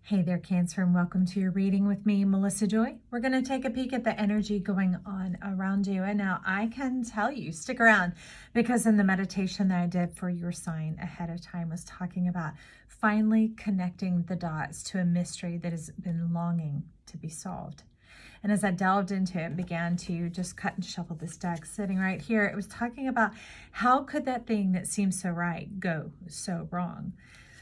Hey there, Cancer, and welcome to your reading with me, Melissa Joy. We're going to take a peek at the energy going on around you. And now I can tell you, stick around, because in the meditation that I did for your sign ahead of time was talking about finally connecting the dots to a mystery that has been longing to be solved. And as I delved into it and began to just cut and shuffle this deck sitting right here, it was talking about how could that thing that seems so right go so wrong?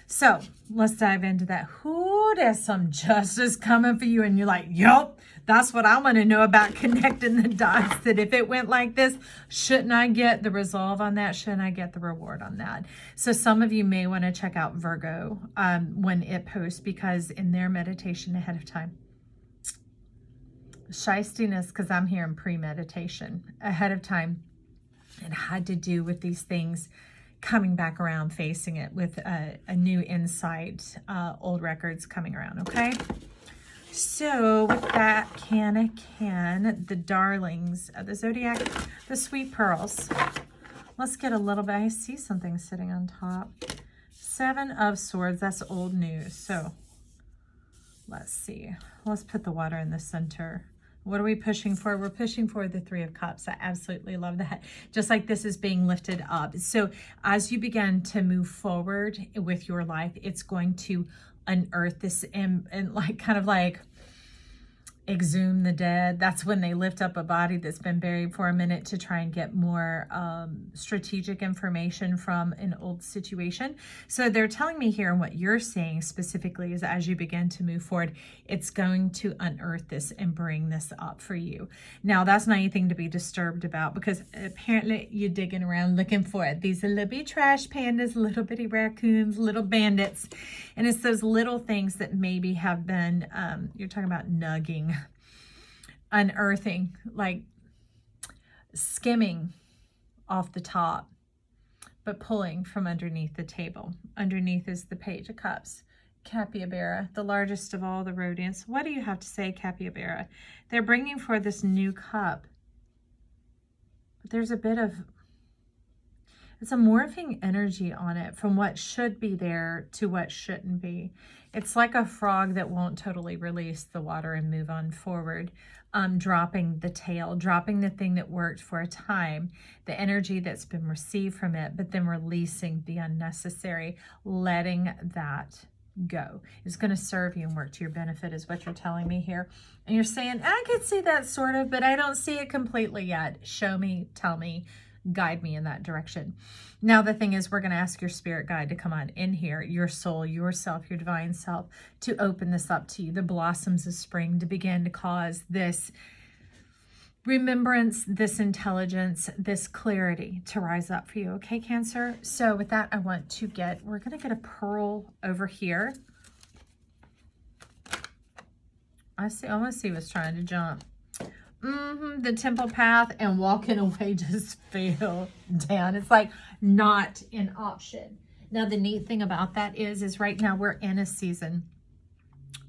So let's dive into that. Who, there's some justice coming for you, and you're like, yup, that's what I want to know about connecting the dots, that if it went like this, shouldn't I get the resolve on that? Shouldn't I get the reward on that? So some of you may want to check out Virgo when it posts, because in their meditation ahead of time, shystiness, because I'm here in premeditation ahead of time, it had to do with these things coming back around, facing it with a new insight, old records coming around, okay? So with that, the darlings of the zodiac, the sweet pearls. Let's get a little bit. I see something sitting on top. 7 of Swords, that's old news. So let's see. Let's put the water in the center. What are we pushing for? We're pushing for the 3 of Cups. I absolutely love that. Just like this is being lifted up. So as you begin to move forward with your life, it's going to unearth this and like kind of like exhume the dead. That's when they lift up a body that's been buried for a minute to try and get more strategic information from an old situation. So they're telling me here, and what you're saying specifically is, as you begin to move forward, it's going to unearth this and bring this up for you. Now, that's not anything to be disturbed about, because apparently you're digging around looking for it. These are little bitty trash pandas, little bitty raccoons, little bandits. And it's those little things that maybe have been, you're talking about nugging, unearthing, like skimming off the top, but pulling from underneath the table. Underneath is the Page of Cups. Capybara, the largest of all the rodents. What do you have to say, Capybara? They're bringing forth this new cup. But there's a bit of, it's a morphing energy on it from what should be there to what shouldn't be. It's like a frog that won't totally release the water and move on forward. Dropping the tail, dropping the thing that worked for a time, the energy that's been received from it, but then releasing the unnecessary, letting that go. It's going to serve you and work to your benefit, is what you're telling me here. And you're saying, I could see that sort of, but I don't see it completely yet. Show me, tell me, guide me in that direction. Now, the thing is, we're going to ask your spirit guide to come on in here, your soul, yourself, your divine self, to open this up to you, the blossoms of spring, to begin to cause this remembrance, this intelligence, this clarity to rise up for you. Okay, Cancer? So with that, we're going to get a pearl over here. I want to see what's trying to jump. The temple path, and walking away just fell down. It's like not an option. Now, the neat thing about that is right now we're in a season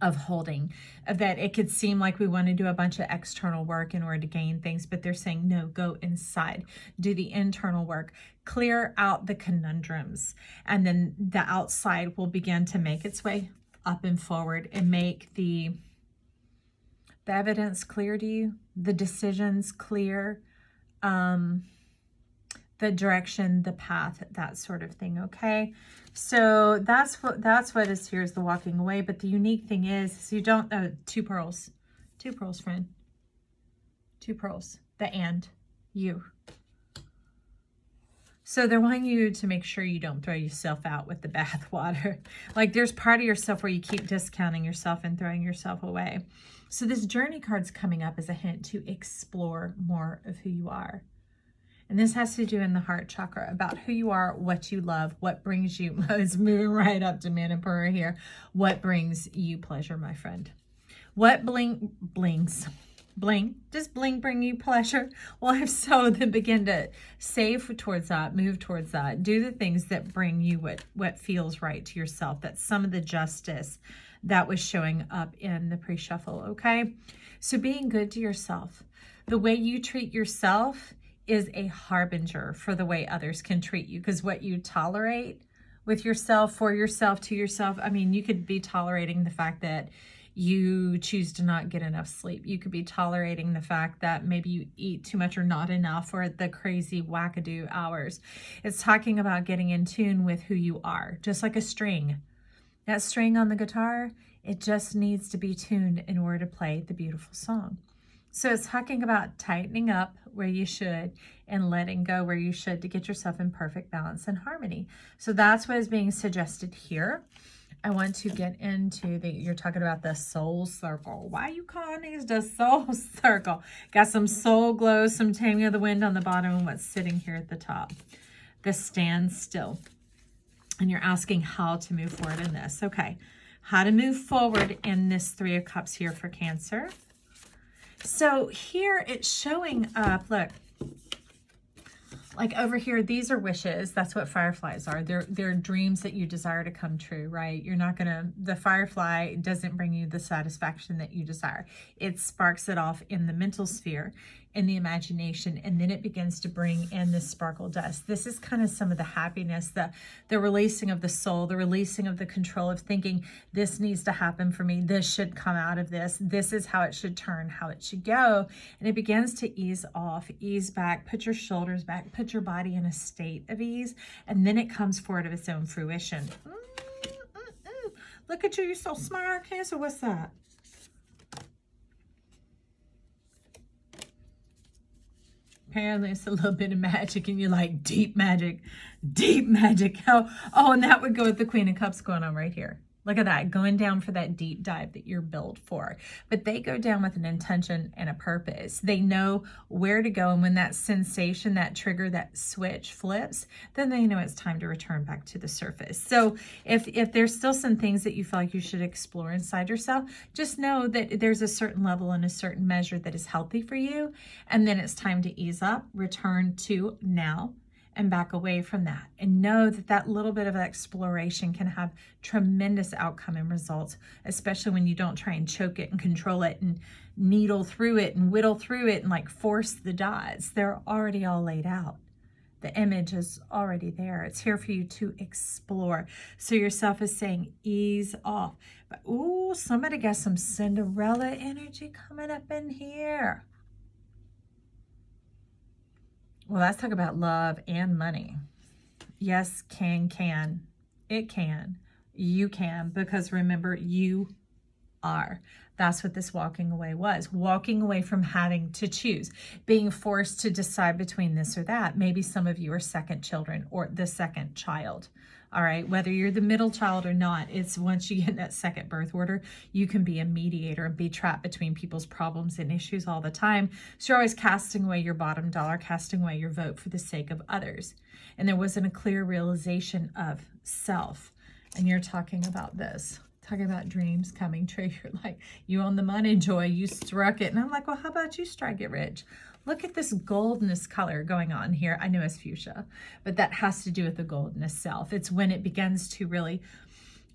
of holding, of that it could seem like we want to do a bunch of external work in order to gain things, but they're saying, no, go inside, do the internal work, clear out the conundrums, and then the outside will begin to make its way up and forward and make the evidence clear to you, the decisions clear, the direction, the path, that sort of thing. Okay, so that's what is here, is the walking away. But the unique thing is you don't 2 pearls, friend, 2 pearls, the and you. So they're wanting you to make sure you don't throw yourself out with the bath water. Like there's part of yourself where you keep discounting yourself and throwing yourself away. So this journey card's coming up as a hint to explore more of who you are. And this has to do in the heart chakra about who you are, what you love, what brings you, it's moving right up to Manipura here. What brings you pleasure, my friend? What blings? Bling, does bling bring you pleasure? Well, if so, then begin to save towards that, move towards that, do the things that bring you what feels right to yourself. That's some of the justice that was showing up in the pre-shuffle, okay? So being good to yourself. The way you treat yourself is a harbinger for the way others can treat you, because what you tolerate with yourself, for yourself, to yourself. I mean, you could be tolerating the fact that you choose to not get enough sleep. You could be tolerating the fact that maybe you eat too much or not enough, or the crazy wackadoo hours. It's talking about getting in tune with who you are, just like a string. That string on the guitar, it just needs to be tuned in order to play the beautiful song. So it's talking about tightening up where you should and letting go where you should to get yourself in perfect balance and harmony. So that's what is being suggested here. I want to get into you're talking about the soul circle. Why are you calling these the soul circle? Got some soul glow, some taming of the wind on the bottom, and what's sitting here at the top. The stand still. And you're asking how to move forward in this. Okay, how to move forward in this Three of Cups here for Cancer. So here it's showing up, look, like over here, these are wishes. That's what fireflies are. They're dreams that you desire to come true, right? You're not gonna, the firefly doesn't bring you the satisfaction that you desire. It sparks it off in the mental sphere, in the imagination, and then it begins to bring in this sparkle dust. This is kind of some of the happiness, the releasing of the soul, the releasing of the control of thinking, this needs to happen for me. This should come out of this. This is how it should turn, how it should go. And it begins to ease off, ease back, put your shoulders back, put your body in a state of ease, and then it comes forward of its own fruition. Look at you, you're so smart, Cancer. What's that? Apparently it's a little bit of magic, and you're like, deep magic, deep magic. Oh, and that would go with the Queen of Cups going on right here. Look at that, going down for that deep dive that you're built for. But they go down with an intention and a purpose. They know where to go, and when that sensation, that trigger, that switch flips, then they know it's time to return back to the surface. So if there's still some things that you feel like you should explore inside yourself, just know that there's a certain level and a certain measure that is healthy for you, and then it's time to ease up, return to now, and back away from that, and know that that little bit of exploration can have tremendous outcome and results, especially when you don't try and choke it and control it and needle through it and whittle through it and like force the dots. They're already all laid out. The image is already there. It's here for you to explore. So yourself is saying, ease off. But ooh, somebody got some Cinderella energy coming up in here. Well, let's talk about love and money. Yes, can. It can. You can, because remember, you are. That's what this walking away was. Walking away from having to choose, being forced to decide between this or that. Maybe some of you are second children or the second child. All right, whether you're the middle child or not, it's once you get that second birth order, you can be a mediator and be trapped between people's problems and issues all the time. So you're always casting away your bottom dollar, casting away your vote for the sake of others. And there wasn't a clear realization of self. And you're talking about this, talking about dreams coming true. You're like, you own the money, Joy, you struck it. And I'm like, well, how about you strike it rich? Look at this goldness color going on here. I know it's fuchsia, but that has to do with the goldness self. It's when it begins to really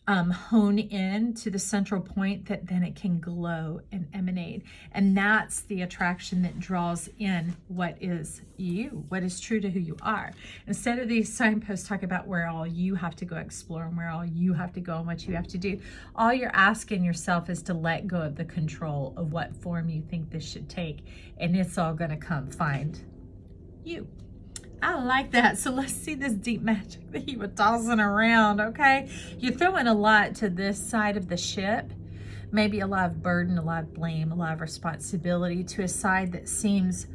hone in to the central point that then it can glow and emanate. And that's the attraction that draws in what is you, what is true to who you are. Instead of these signposts talking about where all you have to go explore and where all you have to go and what you have to do, all you're asking yourself is to let go of the control of what form you think this should take, and it's all going to come find you. I like that. So let's see this deep magic that you were tossing around, okay? You're throwing a lot to this side of the ship. Maybe a lot of burden, a lot of blame, a lot of responsibility to a side that seems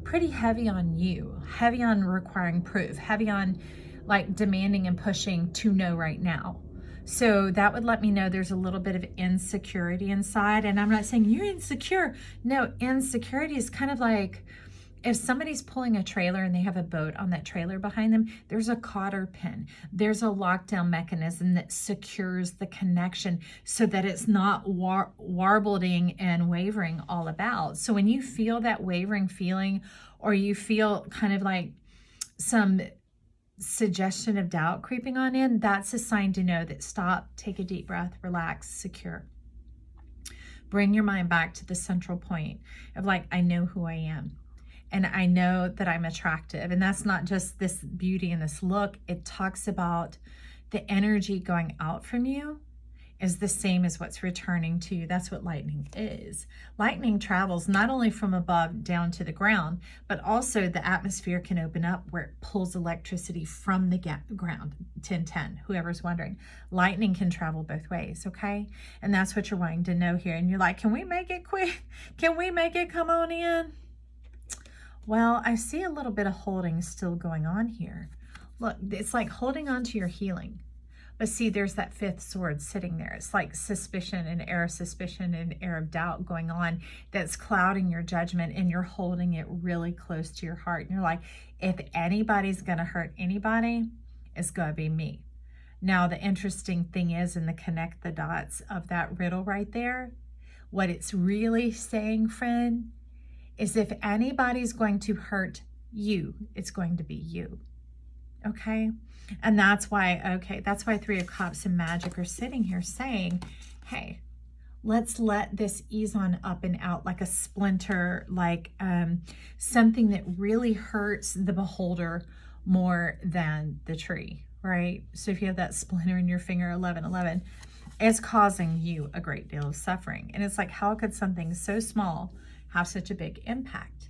pretty heavy on you, heavy on requiring proof, heavy on like demanding and pushing to know right now. So that would let me know there's a little bit of insecurity inside. And I'm not saying you're insecure. No, insecurity is kind of like, if somebody's pulling a trailer and they have a boat on that trailer behind them, there's a cotter pin. There's a lockdown mechanism that secures the connection so that it's not warbling and wavering all about. So when you feel that wavering feeling, or you feel kind of like some suggestion of doubt creeping on in, that's a sign to know that stop, take a deep breath, relax, secure. Bring your mind back to the central point of like, I know who I am. And I know that I'm attractive. And that's not just this beauty and this look. It talks about the energy going out from you is the same as what's returning to you. That's what lightning is. Lightning travels not only from above down to the ground, but also the atmosphere can open up where it pulls electricity from the ground. 1010, whoever's wondering. Lightning can travel both ways, okay? And that's what you're wanting to know here. And you're like, can we make it quick? Can we make it come on in? Well, I see a little bit of holding still going on here. Look, it's like holding on to your healing. But see, there's that fifth sword sitting there. It's like suspicion and air of suspicion and air of doubt going on that's clouding your judgment, and you're holding it really close to your heart. And you're like, if anybody's going to hurt anybody, it's going to be me. Now, the interesting thing is, in the connect the dots of that riddle right there, what it's really saying, friend, is if anybody's going to hurt you, it's going to be you. Okay? And that's why, that's why Three of Cups and Magic are sitting here saying, hey, let's let this ease on up and out like a splinter, like something that really hurts the beholder more than the tree, right? So if you have that splinter in your finger, 1111, it's causing you a great deal of suffering. And it's like, how could something so small have such a big impact?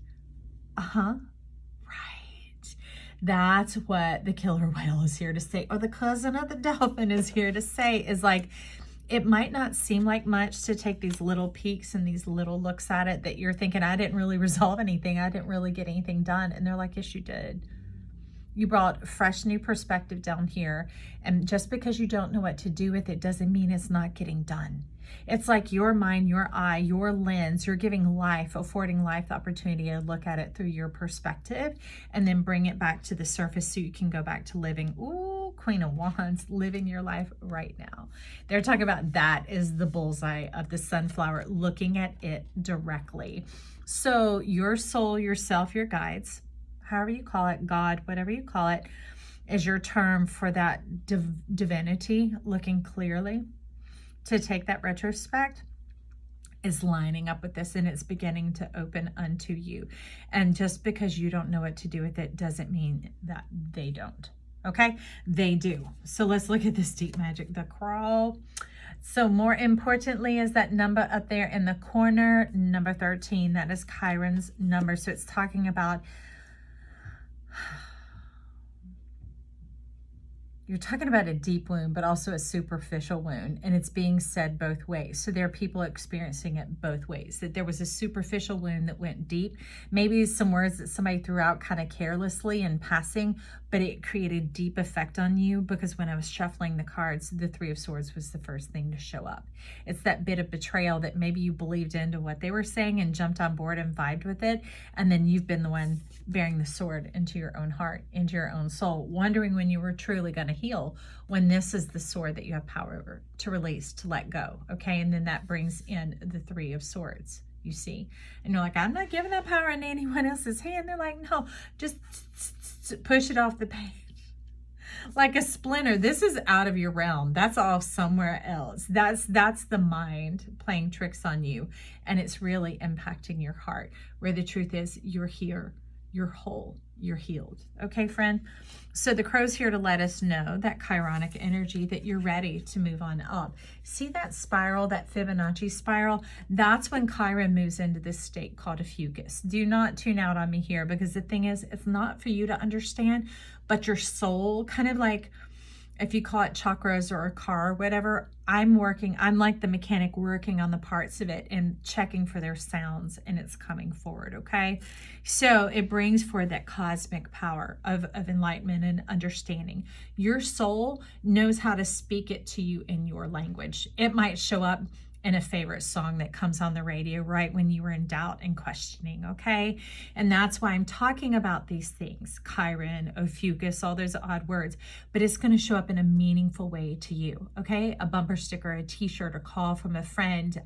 That's what the killer whale is here to say, or the cousin of the dolphin is here to say, is like, it might not seem like much to take these little peeks and these little looks at it that you're thinking, I didn't really resolve anything. I didn't really get anything done. And they're like, yes, you did. You brought fresh new perspective down here. And just because you don't know what to do with it doesn't mean it's not getting done. It's like your mind, your eye, your lens, you're giving life, affording life the opportunity to look at it through your perspective and then bring it back to the surface so you can go back to living, ooh, Queen of Wands, living your life right now. They're talking about that is the bullseye of the sunflower, looking at it directly. So your soul, yourself, your guides, however you call it, God, whatever you call it, is your term for that divinity looking clearly. To take that retrospect is lining up with this, and it's beginning to open unto you. And just because you don't know what to do with it doesn't mean that they don't. Okay? They do. So let's look at this deep magic, the crow. So more importantly is that number up there in the corner, number 13. That is Chiron's number. So it's talking about, you're talking about a deep wound, but also a superficial wound, and it's being said both ways. So there are people experiencing it both ways, that there was a superficial wound that went deep, maybe some words that somebody threw out kind of carelessly in passing, but it created deep effect on you, because when I was shuffling the cards, the Three of Swords was the first thing to show up. It's that bit of betrayal that maybe you believed into what they were saying and jumped on board and vibed with it, and then you've been the one bearing the sword into your own heart, into your own soul, wondering when you were truly going to heal, when this is the sword that you have power over to release, to let go. Okay, and then that brings in the Three of Swords, you see, and you're like, I'm not giving that power into anyone else's hand. They're like, no, just push it off the page like a splinter. This is out of your realm. That's off somewhere else. That's the mind playing tricks on you, and it's really impacting your heart, where the truth is, you're here, you're whole, you're healed. Okay, friend? So the crow's here to let us know, that chironic energy, that you're ready to move on up. See that spiral, that Fibonacci spiral? That's when Chiron moves into this state called a fucus. Do not tune out on me here, because the thing is, it's not for you to understand, but your soul, kind of like, if you call it chakras or a car or whatever, I'm like the mechanic working on the parts of it and checking for their sounds, and it's coming forward, okay? So it brings forward that cosmic power of enlightenment and understanding. Your soul knows how to speak it to you in your language. It might show up in a favorite song that comes on the radio right when you were in doubt and questioning, okay? And that's why I'm talking about these things, Chiron, Ophiuchus, all those odd words, but it's going to show up in a meaningful way to you, okay? A bumper sticker, a t-shirt, a call from a friend,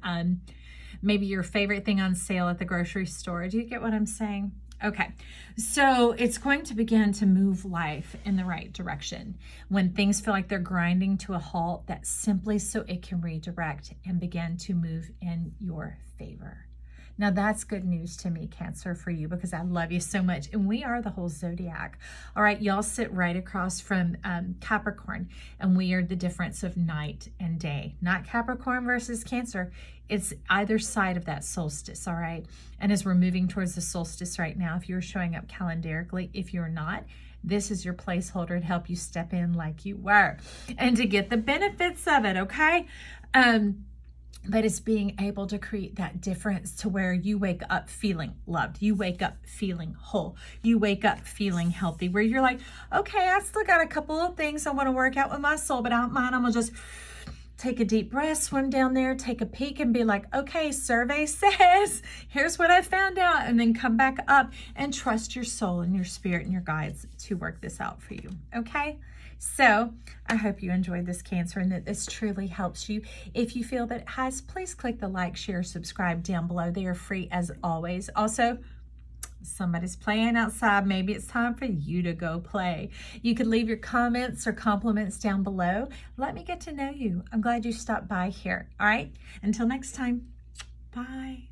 maybe your favorite thing on sale at the grocery store. Do you get what I'm saying? Okay, so it's going to begin to move life in the right direction. When things feel like they're grinding to a halt, that's simply so it can redirect and begin to move in your favor. Now that's good news to me, Cancer, for you, because I love you so much. And we are the whole zodiac. All right, y'all sit right across from Capricorn, and we are the difference of night and day. Not Capricorn versus Cancer. It's either side of that solstice, all right? And as we're moving towards the solstice right now, if you're showing up calendarically, if you're not, this is your placeholder to help you step in like you were and to get the benefits of it, okay? But it's being able to create that difference to where you wake up feeling loved. You wake up feeling whole. You wake up feeling healthy, where you're like, okay, I still got a couple of things I want to work out with my soul, but I don't mind. I'm going to just take a deep breath, swim down there, take a peek, and be like, okay, survey says, here's what I found out. And then come back up and trust your soul and your spirit and your guides to work this out for you, okay? So I hope you enjoyed this, Cancer, and that this truly helps you. If you feel that it has, please click the like, share, subscribe down below. They are free as always. Also, somebody's playing outside. Maybe it's time for you to go play. You can leave your comments or compliments down below. Let me get to know you. I'm glad you stopped by here. All right. Until next time. Bye.